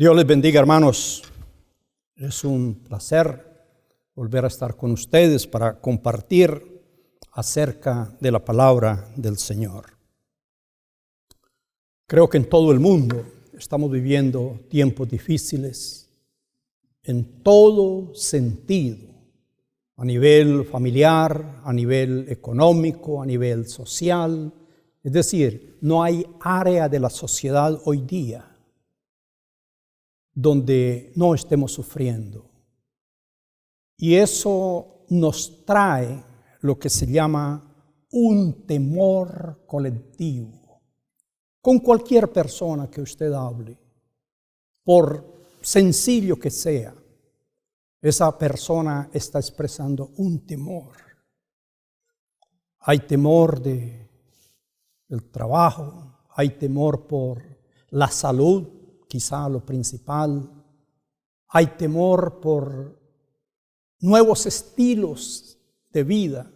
Dios les bendiga, hermanos. Es un placer volver a estar con ustedes para compartir acerca de la palabra del Señor. Creo que en todo el mundo estamos viviendo tiempos difíciles en todo sentido, a nivel familiar, a nivel económico, a nivel social. Es decir, no hay área de la sociedad hoy día donde no estemos sufriendo. Y eso nos trae lo que se llama un temor colectivo. Con cualquier persona que usted hable, por sencillo que sea, esa persona está expresando un temor. Hay temor del trabajo, hay temor por la salud, quizá lo principal. Hay temor por nuevos estilos de vida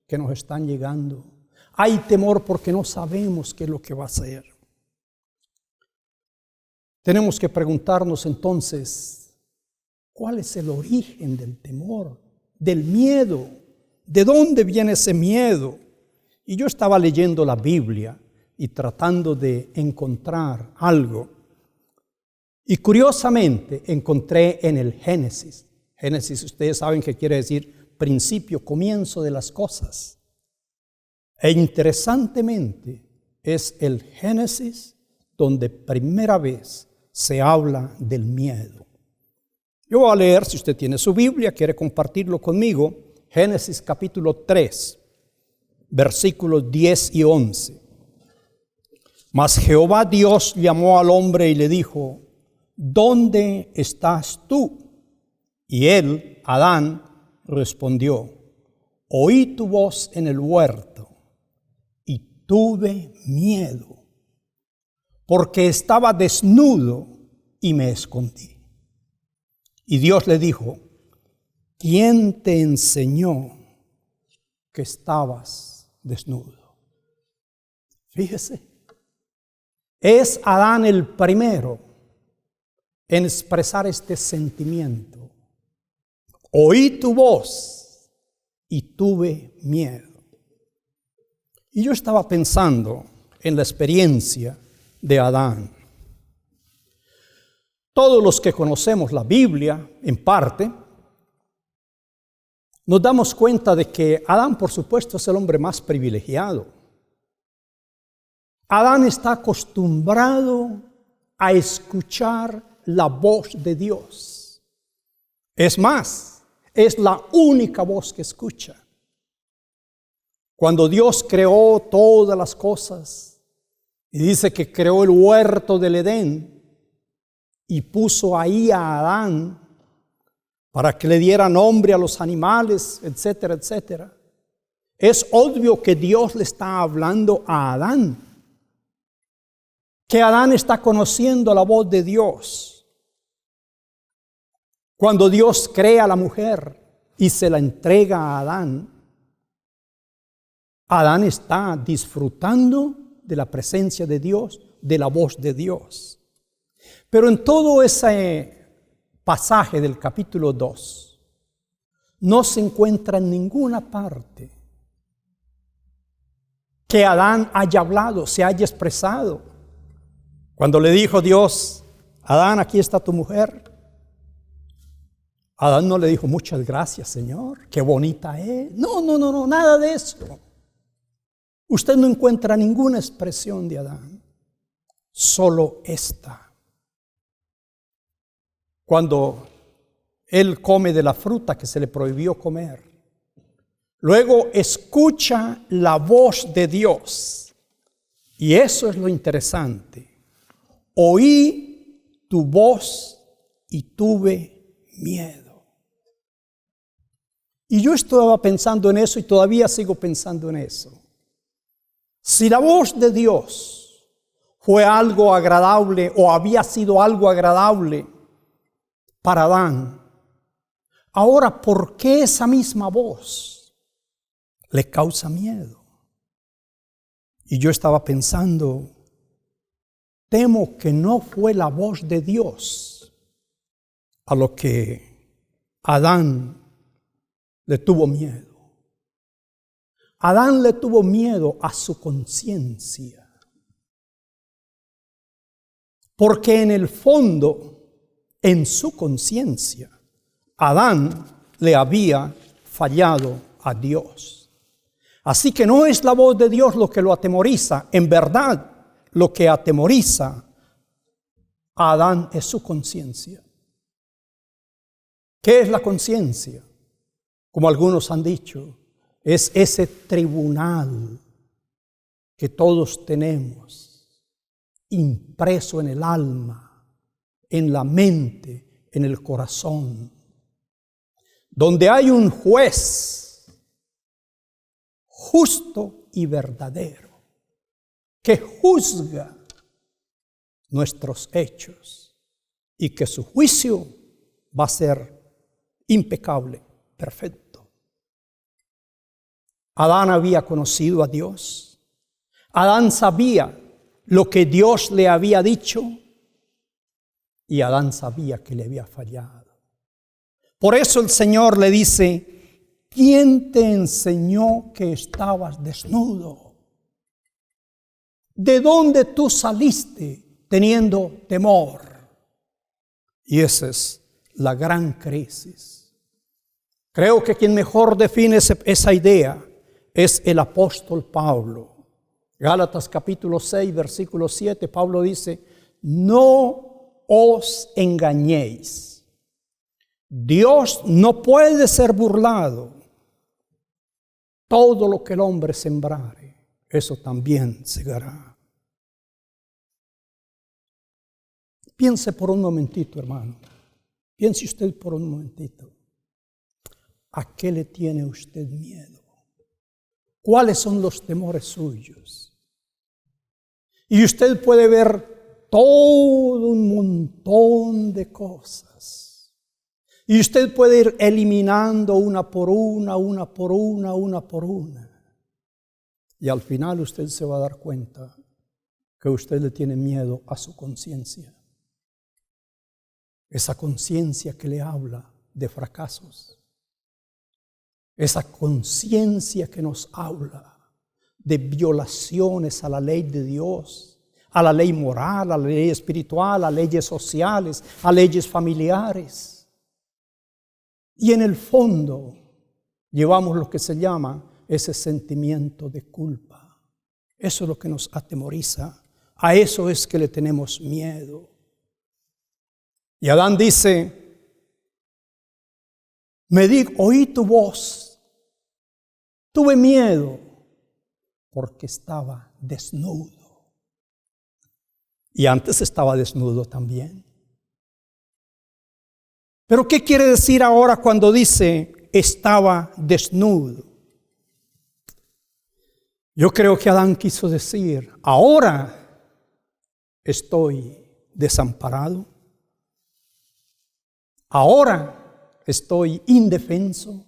que nos están llegando. Hay temor porque no sabemos qué es lo que va a ser. Tenemos que preguntarnos entonces, ¿cuál es el origen del temor, del miedo? ¿De dónde viene ese miedo? Y yo estaba leyendo la Biblia y tratando de encontrar algo. Y curiosamente encontré en el Génesis. Génesis, ustedes saben que quiere decir principio, comienzo de las cosas. E interesantemente es el Génesis donde primera vez se habla del miedo. Yo voy a leer, si usted tiene su Biblia, quiere compartirlo conmigo, Génesis capítulo 3, versículos 10 y 11. Mas Jehová Dios llamó al hombre y le dijo: ¿dónde estás tú? Y él, Adán, respondió: oí tu voz en el huerto y tuve miedo, porque estaba desnudo y me escondí. Y Dios le dijo: ¿quién te enseñó que estabas desnudo? Fíjese, es Adán el primero en expresar este sentimiento. Oí tu voz y tuve miedo. Y yo estaba pensando en la experiencia de Adán. Todos los que conocemos la Biblia, en parte, nos damos cuenta de que Adán, por supuesto, es el hombre más privilegiado. Adán está acostumbrado a escuchar la voz de Dios. Es más, es la única voz que escucha. Cuando Dios creó todas las cosas, y dice que creó el huerto del Edén, y puso ahí a Adán para que le diera nombre a los animales, etcétera, etcétera. Es obvio que Dios le está hablando a Adán, que Adán está conociendo la voz de Dios. Cuando Dios crea a la mujer y se la entrega a Adán, Adán está disfrutando de la presencia de Dios, de la voz de Dios. Pero en todo ese pasaje del capítulo 2, no se encuentra en ninguna parte que Adán haya hablado, se haya expresado. Cuando le dijo Dios: Adán, aquí está tu mujer, Adán no le dijo: muchas gracias, Señor, qué bonita es. No, nada de eso. Usted no encuentra ninguna expresión de Adán, solo esta. Cuando él come de la fruta que se le prohibió comer, luego escucha la voz de Dios. Y eso es lo interesante. Oí tu voz y tuve miedo. Y yo estaba pensando en eso y todavía sigo pensando en eso. Si la voz de Dios fue algo agradable o había sido algo agradable para Adán, ahora, ¿por qué esa misma voz le causa miedo? Y yo estaba pensando, temo que no fue la voz de Dios a lo que Adán le tuvo miedo. Adán le tuvo miedo a su conciencia. Porque en el fondo, en su conciencia, Adán le había fallado a Dios. Así que no es la voz de Dios lo que lo atemoriza. En verdad, lo que atemoriza a Adán es su conciencia. ¿Qué es la conciencia? Como algunos han dicho, es ese tribunal que todos tenemos, impreso en el alma, en la mente, en el corazón, donde hay un juez justo y verdadero que juzga nuestros hechos y que su juicio va a ser impecable, perfecto. Adán había conocido a Dios. Adán sabía lo que Dios le había dicho y Adán sabía que le había fallado. Por eso el Señor le dice: ¿quién te enseñó que estabas desnudo? ¿De dónde tú saliste teniendo temor? Y esa es la gran crisis. Creo que quien mejor define esa idea es el apóstol Pablo. Gálatas capítulo 6, versículo 7, Pablo dice: no os engañéis. Dios no puede ser burlado. Todo lo que el hombre sembrare, eso también segará. Piense por un momentito, hermano. Piense usted por un momentito. ¿A qué le tiene usted miedo? ¿Cuáles son los temores suyos? Y usted puede ver todo un montón de cosas. Y usted puede ir eliminando una por una. Y al final usted se va a dar cuenta que usted le tiene miedo a su conciencia. Esa conciencia que le habla de fracasos. Esa conciencia que nos habla de violaciones a la ley de Dios, a la ley moral, a la ley espiritual, a leyes sociales, a leyes familiares. Y en el fondo llevamos lo que se llama ese sentimiento de culpa. Eso es lo que nos atemoriza. A eso es que le tenemos miedo. Y Adán dice: oí tu voz. Tuve miedo porque estaba desnudo. Y antes estaba desnudo también. Pero ¿qué quiere decir ahora cuando dice estaba desnudo? Yo creo que Adán quiso decir: ahora estoy desamparado. Ahora estoy indefenso.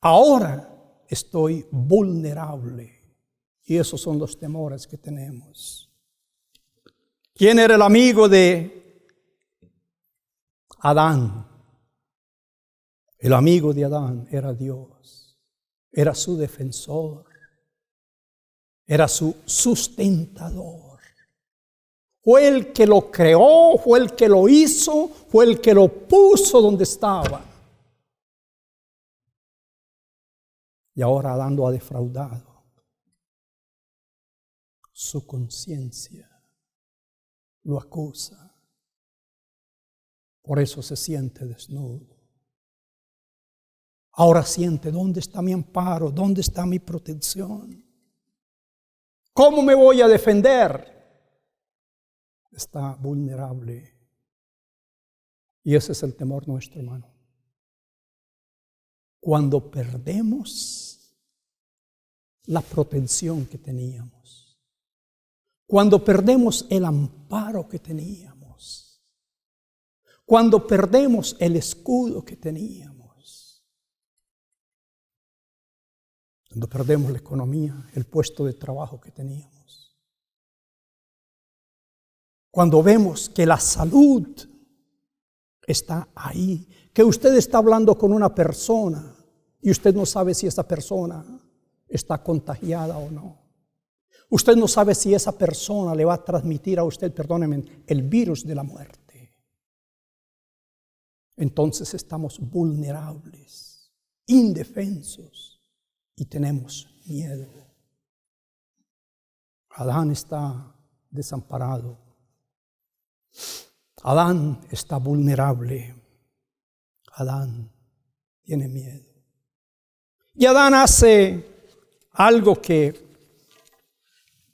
Ahora estoy vulnerable. Y esos son los temores que tenemos. ¿Quién era el amigo de Adán? El amigo de Adán era Dios. Era su defensor. Era su sustentador. Fue el que lo creó, fue el que lo hizo, fue el que lo puso donde estaba. Y ahora Adán lo ha defraudado. Su conciencia lo acusa. Por eso se siente desnudo. Ahora siente: ¿dónde está mi amparo? ¿Dónde está mi protección? ¿Cómo me voy a defender? Está vulnerable. Y ese es el temor nuestro, hermano. Cuando perdemos la protección que teníamos, cuando perdemos el amparo que teníamos, cuando perdemos el escudo que teníamos, cuando perdemos la economía, el puesto de trabajo que teníamos, Cuando vemos que la salud está ahí, que usted está hablando con una persona y usted no sabe si esa persona está contagiada o no. Usted no sabe si esa persona le va a transmitir a usted, perdóneme, el virus de la muerte. Entonces estamos vulnerables, indefensos y tenemos miedo. Adán está desamparado. Adán está vulnerable. Adán tiene miedo. Y Adán hace algo que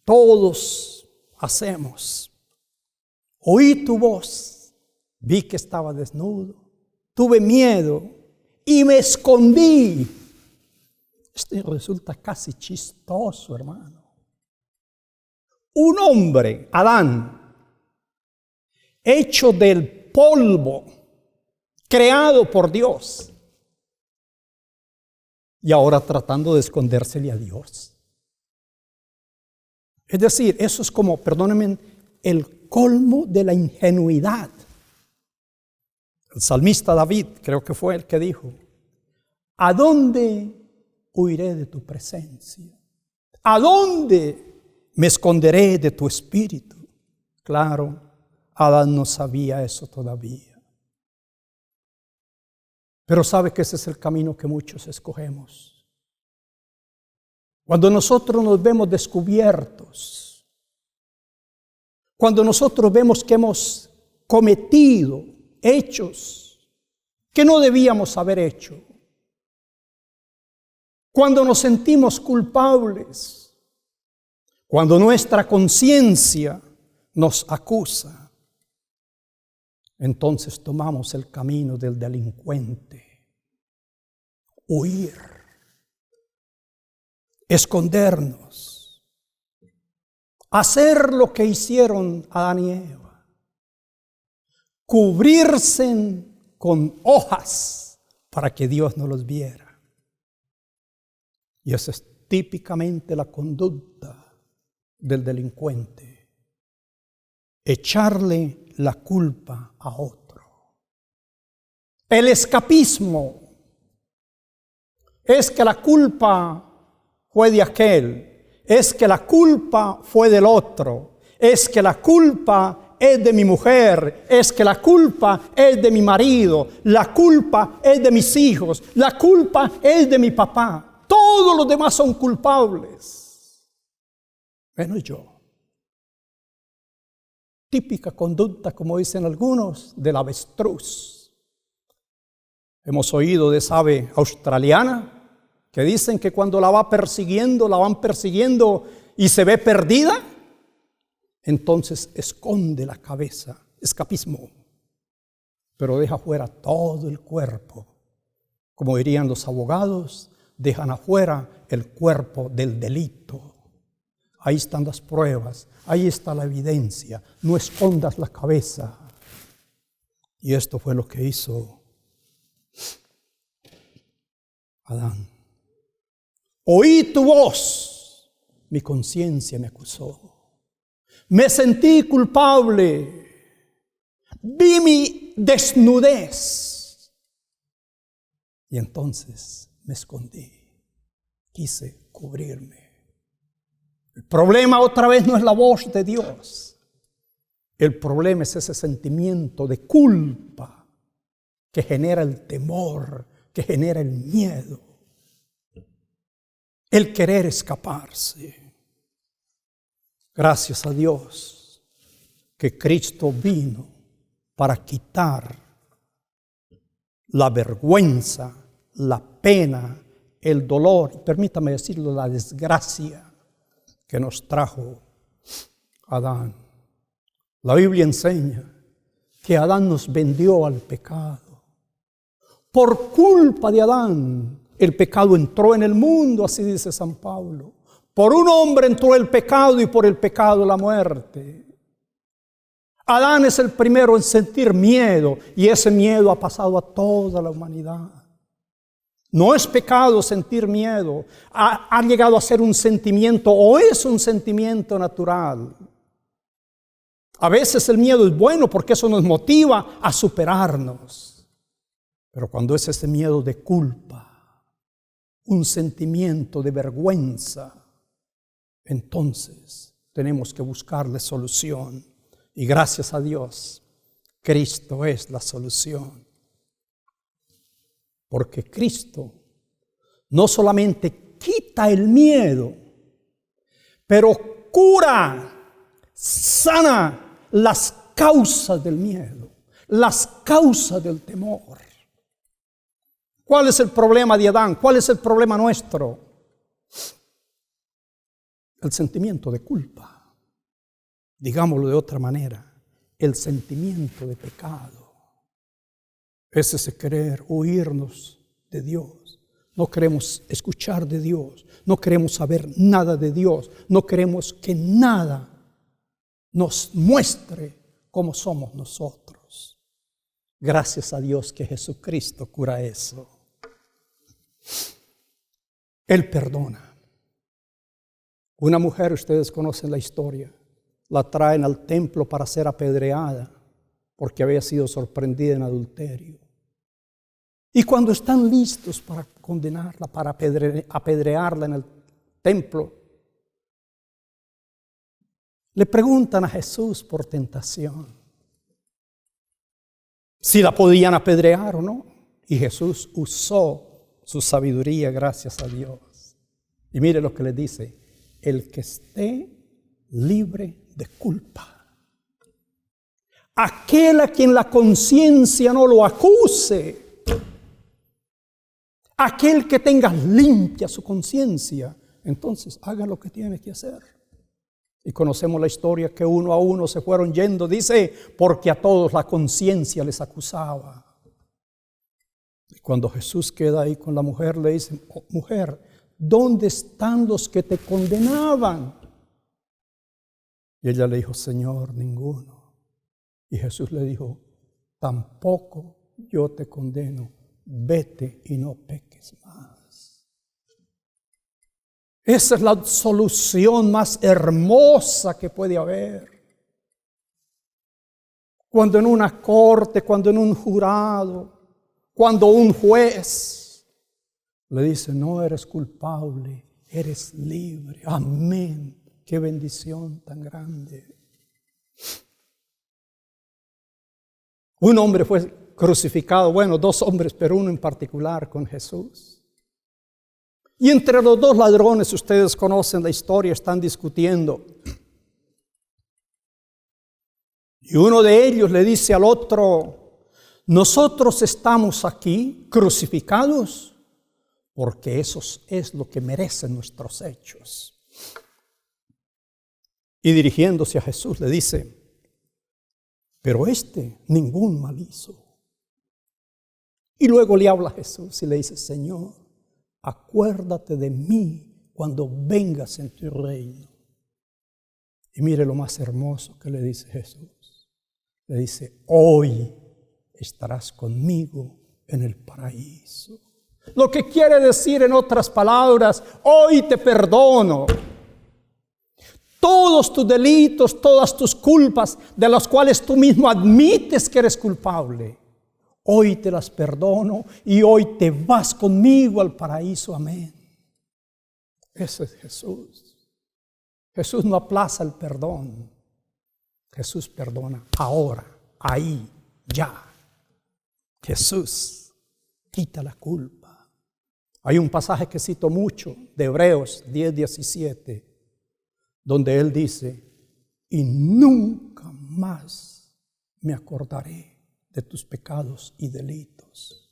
todos hacemos. Oí tu voz, vi que estaba desnudo, tuve miedo y me escondí. Esto resulta casi chistoso, hermano. Un hombre, Adán, hecho del polvo, creado por Dios, y ahora tratando de escondérsele a Dios. Es decir, eso es como, perdónenme, el colmo de la ingenuidad. El salmista David, creo que fue el que dijo: ¿a dónde huiré de tu presencia? ¿A dónde me esconderé de tu espíritu? Claro, Adán no sabía eso todavía. Pero sabe que ese es el camino que muchos escogemos. Cuando nosotros nos vemos descubiertos, cuando nosotros vemos que hemos cometido hechos que no debíamos haber hecho, cuando nos sentimos culpables, cuando nuestra conciencia nos acusa, entonces tomamos el camino del delincuente. Huir, escondernos, hacer lo que hicieron Adán y Eva, cubrirse con hojas para que Dios no los viera. Y esa es típicamente la conducta del delincuente: echarle la culpa a otro. El escapismo es que la culpa fue de aquel, es que la culpa fue del otro, es que la culpa es de mi mujer, es que la culpa es de mi marido, la culpa es de mis hijos, la culpa es de mi papá. Todos los demás son culpables, menos yo. Típica conducta, como dicen algunos, del avestruz. Hemos oído de esa ave australiana que dicen que cuando la van persiguiendo y se ve perdida, entonces esconde la cabeza, escapismo, pero deja fuera todo el cuerpo. Como dirían los abogados, dejan afuera el cuerpo del delito. Ahí están las pruebas, ahí está la evidencia. No escondas la cabeza. Y esto fue lo que hizo Adán. Oí tu voz, mi conciencia me acusó. Me sentí culpable, vi mi desnudez. Y entonces me escondí, quise cubrirme. El problema otra vez no es la voz de Dios. El problema es ese sentimiento de culpa que genera el temor, que genera el miedo, el querer escaparse. Gracias a Dios que Cristo vino para quitar la vergüenza, la pena, el dolor, y permítame decirlo, la desgracia que nos trajo Adán. La Biblia enseña que Adán nos vendió al pecado. Por culpa de Adán, el pecado entró en el mundo, así dice San Pablo. Por un hombre entró el pecado y por el pecado la muerte. Adán es el primero en sentir miedo y ese miedo ha pasado a toda la humanidad. No es pecado sentir miedo, ha llegado a ser un sentimiento o es un sentimiento natural. A veces el miedo es bueno porque eso nos motiva a superarnos. Pero cuando es ese miedo de culpa, un sentimiento de vergüenza, entonces tenemos que buscarle solución. Y gracias a Dios, Cristo es la solución. Porque Cristo no solamente quita el miedo, pero cura, sana las causas del miedo, las causas del temor. ¿Cuál es el problema de Adán? ¿Cuál es el problema nuestro? El sentimiento de culpa. Digámoslo de otra manera, el sentimiento de pecado. Es ese querer huirnos de Dios. No queremos escuchar de Dios. No queremos saber nada de Dios. No queremos que nada nos muestre cómo somos nosotros. Gracias a Dios que Jesucristo cura eso. Él perdona. Una mujer, ustedes conocen la historia, la traen al templo para ser apedreada porque había sido sorprendida en adulterio. Y cuando están listos para condenarla, para apedrearla en el templo, le preguntan a Jesús por tentación si la podían apedrear o no. Y Jesús usó su sabiduría, gracias a Dios. Y mire lo que le dice: el que esté libre de culpa. Aquel a quien la conciencia no lo acuse. Aquel que tenga limpia su conciencia, entonces haga lo que tiene que hacer. Y conocemos la historia que uno a uno se fueron yendo, dice, porque a todos la conciencia les acusaba. Y cuando Jesús queda ahí con la mujer, le dice: oh, mujer, ¿dónde están los que te condenaban? Y ella le dijo: Señor, ninguno. Y Jesús le dijo: tampoco yo te condeno. Vete y no peques más. Esa es la solución más hermosa que puede haber. Cuando en una corte, cuando en un jurado, cuando un juez le dice: no eres culpable, eres libre. Amén. Qué bendición tan grande. Un hombre fue crucificado, bueno, dos hombres, pero uno en particular con Jesús. Y entre los dos ladrones, ustedes conocen la historia, están discutiendo. Y uno de ellos le dice al otro: nosotros estamos aquí crucificados porque eso es lo que merecen nuestros hechos. Y dirigiéndose a Jesús le dice: pero ningún mal hizo. Y luego le habla a Jesús y le dice: Señor, acuérdate de mí cuando vengas en tu reino. Y mire lo más hermoso que le dice Jesús. Le dice: hoy estarás conmigo en el paraíso. Lo que quiere decir, en otras palabras, hoy te perdono. Todos tus delitos, todas tus culpas, de las cuales tú mismo admites que eres culpable, hoy te las perdono y hoy te vas conmigo al paraíso. Amén. Ese es Jesús. Jesús no aplaza el perdón. Jesús perdona ahora, ahí, ya. Jesús quita la culpa. Hay un pasaje que cito mucho de Hebreos 10:17, donde él dice: y nunca más me acordaré de tus pecados y delitos.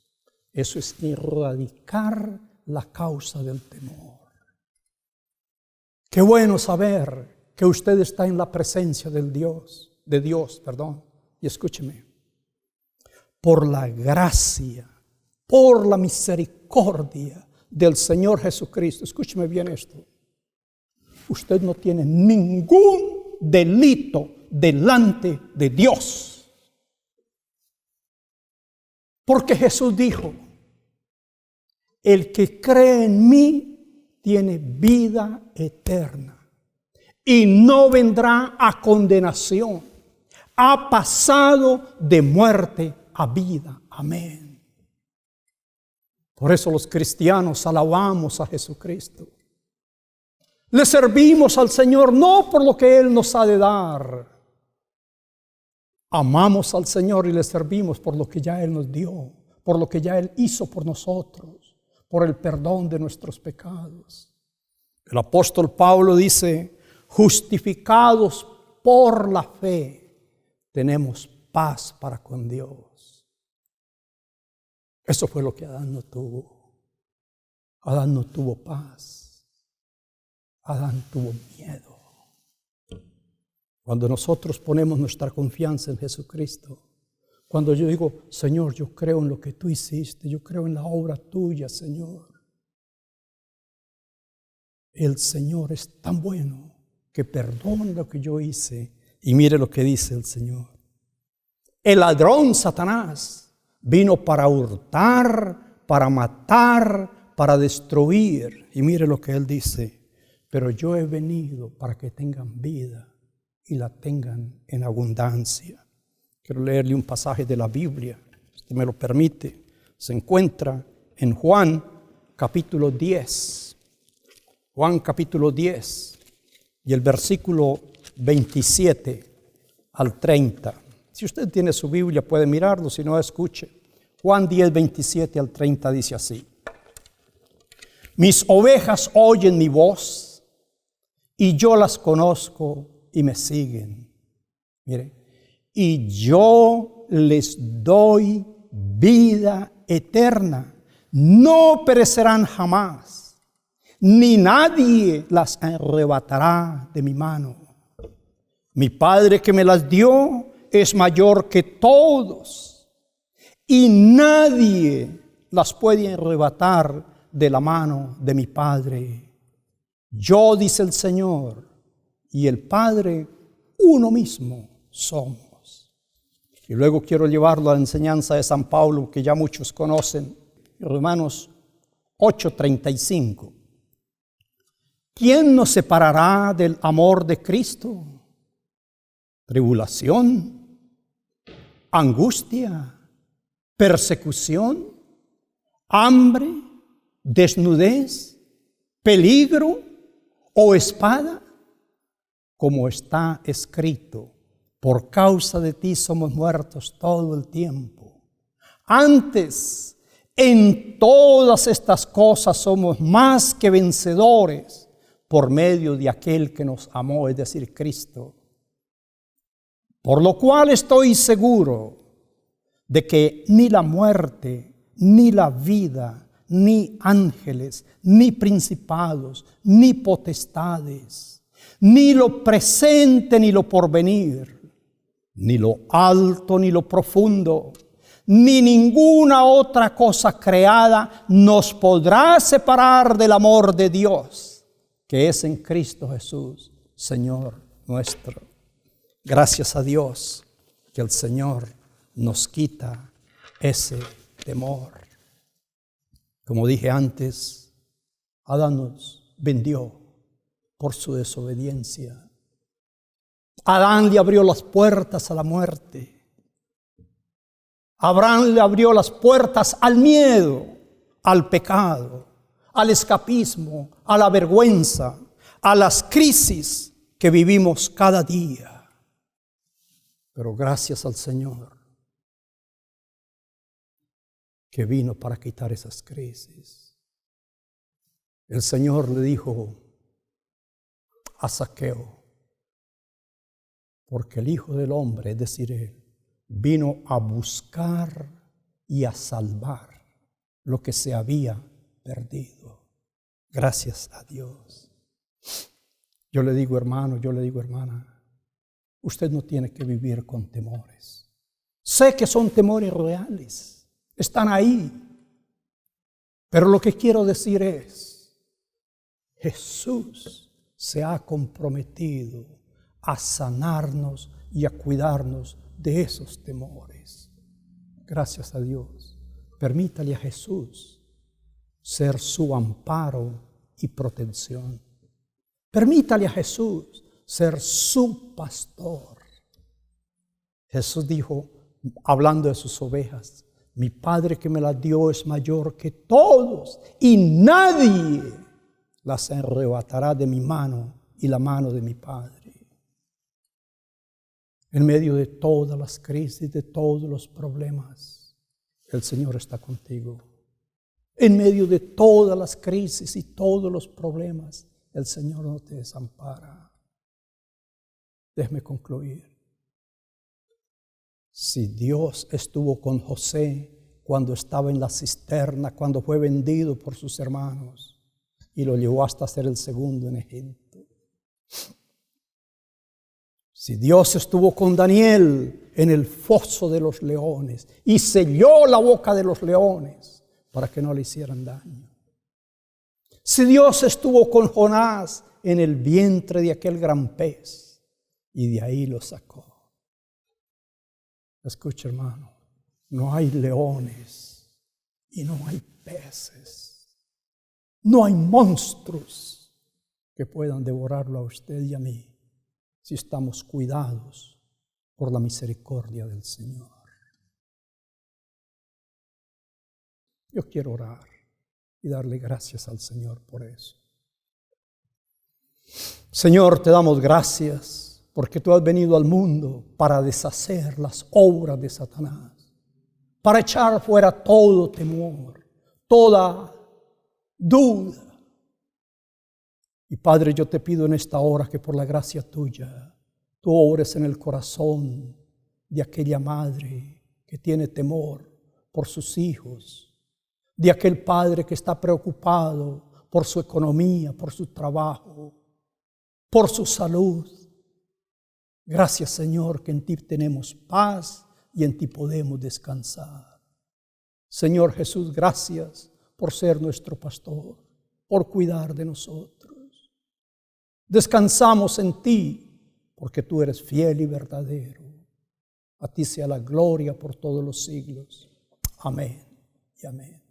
Eso es erradicar la causa del temor. Qué bueno saber que usted está en la presencia de Dios. Y escúcheme, por la gracia, por la misericordia del Señor Jesucristo, escúcheme bien esto, usted no tiene ningún delito delante de Dios. Porque Jesús dijo: el que cree en mí tiene vida eterna y no vendrá a condenación, ha pasado de muerte a vida. Amén. Por eso los cristianos alabamos a Jesucristo. Le servimos al Señor no por lo que Él nos ha de dar. Amamos al Señor y le servimos por lo que ya Él nos dio, por lo que ya Él hizo por nosotros, por el perdón de nuestros pecados. El apóstol Pablo dice, justificados por la fe, tenemos paz para con Dios. Eso fue lo que Adán no tuvo. Adán no tuvo paz. Adán tuvo miedo. Cuando nosotros ponemos nuestra confianza en Jesucristo, cuando yo digo, Señor, yo creo en lo que tú hiciste, yo creo en la obra tuya, Señor. El Señor es tan bueno que perdona lo que yo hice. Y mire lo que dice el Señor. El ladrón Satanás vino para hurtar, para matar, para destruir. Y mire lo que él dice. Pero yo he venido para que tengan vida y la tengan en abundancia. Quiero leerle un pasaje de la Biblia, si usted me lo permite. Se encuentra en Juan capítulo 10. Juan capítulo 10 y el versículo 27 al 30. Si usted tiene su Biblia puede mirarlo, si no escuche. Juan 10, 27 al 30 dice así. Mis ovejas oyen mi voz y yo las conozco y me siguen. Mire, y yo les doy vida eterna. No perecerán jamás, ni nadie las arrebatará de mi mano. Mi Padre que me las dio es mayor que todos, y nadie las puede arrebatar de la mano de mi Padre. Yo, dice el Señor, y el Padre, uno mismo somos. Y luego quiero llevarlo a la enseñanza de San Pablo, que ya muchos conocen, Romanos 8:35. ¿Quién nos separará del amor de Cristo? ¿Tribulación? ¿Angustia? ¿Persecución? ¿Hambre? ¿Desnudez? ¿Peligro? ¿O espada? Como está escrito, por causa de ti somos muertos todo el tiempo. Antes, en todas estas cosas somos más que vencedores por medio de aquel que nos amó, es decir, Cristo. Por lo cual estoy seguro de que ni la muerte, ni la vida, ni ángeles, ni principados, ni potestades, ni lo presente, ni lo porvenir, ni lo alto, ni lo profundo, ni ninguna otra cosa creada nos podrá separar del amor de Dios, que es en Cristo Jesús, Señor nuestro. Gracias a Dios que el Señor nos quita ese temor. Como dije antes, Adán nos vendió por su desobediencia. Adán le abrió las puertas a la muerte. Abraham le abrió las puertas al miedo, al pecado, al escapismo, a la vergüenza, a las crisis que vivimos cada día. Pero gracias al Señor que vino para quitar esas crisis. El Señor le dijo a Zaqueo, porque el Hijo del Hombre, es decir, Él, vino a buscar y a salvar lo que se había perdido. Gracias a Dios. Yo le digo, hermano, yo le digo, hermana, usted no tiene que vivir con temores. Sé que son temores reales, están ahí. Pero lo que quiero decir es, Jesús se ha comprometido a sanarnos y a cuidarnos de esos temores. Gracias a Dios. Permítale a Jesús ser su amparo y protección. Permítale a Jesús ser su pastor. Jesús dijo, hablando de sus ovejas, mi Padre que me las dio es mayor que todos y nadie las arrebatará de mi mano y la mano de mi Padre. En medio de todas las crisis, de todos los problemas, el Señor está contigo. En medio de todas las crisis y todos los problemas, el Señor no te desampara. Déjeme concluir. Si Dios estuvo con José cuando estaba en la cisterna, cuando fue vendido por sus hermanos y lo llevó hasta ser el segundo en Egipto. Si Dios estuvo con Daniel en el foso de los leones y selló la boca de los leones para que no le hicieran daño. Si Dios estuvo con Jonás en el vientre de aquel gran pez y de ahí lo sacó. Escucha, hermano, no hay leones y no hay peces. No hay monstruos que puedan devorarlo a usted y a mí si estamos cuidados por la misericordia del Señor. Yo quiero orar y darle gracias al Señor por eso. Señor, te damos gracias porque tú has venido al mundo para deshacer las obras de Satanás, para echar fuera todo temor, toda duda. Y Padre, yo te pido en esta hora que por la gracia tuya, tú obres en el corazón de aquella madre que tiene temor por sus hijos, de aquel padre que está preocupado por su economía, por su trabajo, por su salud. Gracias, Señor, que en ti tenemos paz y en ti podemos descansar. Señor Jesús, gracias por ser nuestro pastor, por cuidar de nosotros. Descansamos en ti, porque tú eres fiel y verdadero. A ti sea la gloria por todos los siglos. Amén y amén.